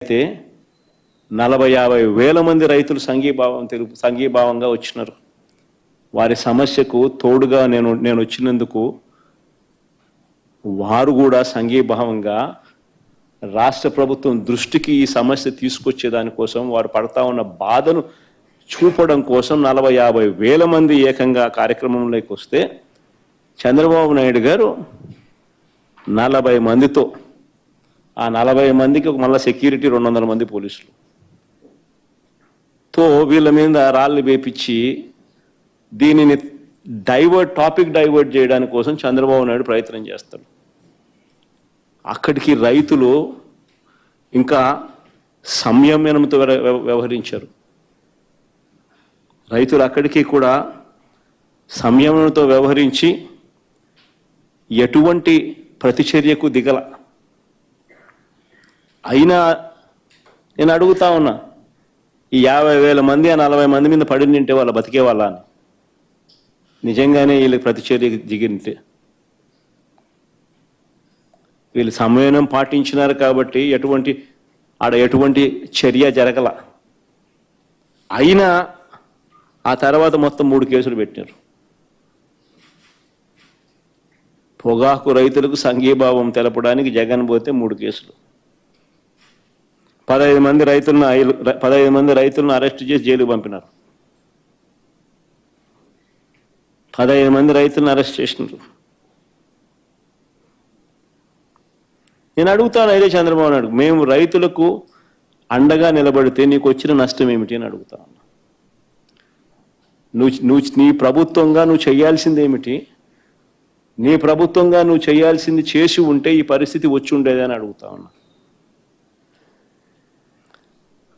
అయితే 40-50 వేల మంది రైతులు సంఘీభావంగా వచ్చినారు. వారి సమస్యకు తోడుగా నేను వచ్చినందుకు వారు కూడా సంఘీభావంగా రాష్ట్ర ప్రభుత్వం దృష్టికి ఈ సమస్య తీసుకొచ్చేదానికోసం వారు పడతా ఉన్న బాధను చూపడం కోసం 40-50 వేల మంది ఏకంగా కార్యక్రమంలోకి వస్తే చంద్రబాబు నాయుడు గారు 40 మందితో ఆ 40 మందికి మళ్ళీ సెక్యూరిటీ 200 మంది పోలీసులు తో వీళ్ళ మీద రాళ్ళు వేపించి దీనిని టాపిక్ డైవర్ట్ చేయడానికి కోసం చంద్రబాబు నాయుడు ప్రయత్నం చేస్తాడు. అక్కడికి రైతులు ఇంకా సంయమనంతో వ్యవహరించారు. రైతులు అక్కడికి కూడా సంయమనంతో వ్యవహరించి ఎటువంటి ప్రతిచర్యకు దిగల. అయినా నేను అడుగుతా ఉన్నా, ఈ 50,000 మంది ఆ 40 మంది మీద పడి నింటే వాళ్ళ బతికే వాళ్ళ అని నిజంగానే వీళ్ళకి ప్రతిచర్య దిగింటే వీళ్ళు సంయమనం పాటించినారు కాబట్టి ఎటువంటి చర్య జరగల. అయినా ఆ తర్వాత మొత్తం 3 కేసులు పెట్టారు. పొగాకు రైతులకు సంఘీభావం తెలపడానికి జగన్ పోతే 3 కేసులు, 15 మంది రైతులను అరెస్ట్ చేసి జైలుకు పంపినారు. 15 మంది రైతులను అరెస్ట్ చేసినారు. నేను అడుగుతాను, అయితే చంద్రబాబు నాయుడు, మేము రైతులకు అండగా నిలబడితే నీకు వచ్చిన నష్టం ఏమిటి అని అడుగుతాను. నీ ప్రభుత్వంగా నువ్వు చేయాల్సింది ఏమిటి? నీ ప్రభుత్వంగా నువ్వు చేయాల్సింది చేసి ఉంటే ఈ పరిస్థితి వచ్చి ఉండేదని అడుగుతా ఉన్నా.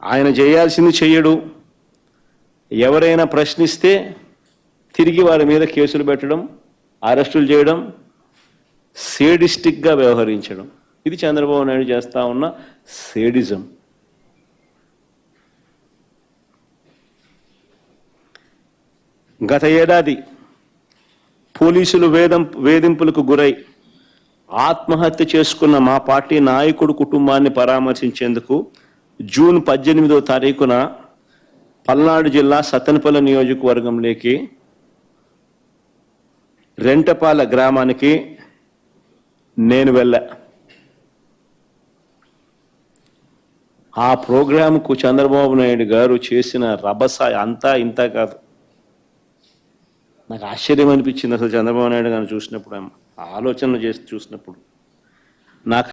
ఆయన చేయాల్సింది చెయ్యడు. ఎవరైనా ప్రశ్నిస్తే తిరిగి వారి మీద కేసులు పెట్టడం, అరెస్టులు చేయడం, సేడిస్టిక్గా వ్యవహరించడం, ఇది చంద్రబాబు నాయుడు చేస్తా ఉన్న సేడిజం. గత ఏడాది పోలీసులు వేధింపులకు గురై ఆత్మహత్య చేసుకున్న మా పార్టీ నాయకుడు కుటుంబాన్ని పరామర్శించేందుకు జూన్ 18వ తారీఖున పల్నాడు జిల్లా సత్తెనపల్లి నియోజకవర్గంలోకి రెంటపాల గ్రామానికి నేను వెళ్ళా. ఆ ప్రోగ్రాంకు చంద్రబాబు నాయుడు గారు చేసిన రభస అంతా ఇంత కాదు. నాకు ఆశ్చర్యం అనిపించింది అసలు చంద్రబాబు నాయుడు గారిని చూసినప్పుడు, ఆలోచనలు చేసి చూసినప్పుడు. నాకు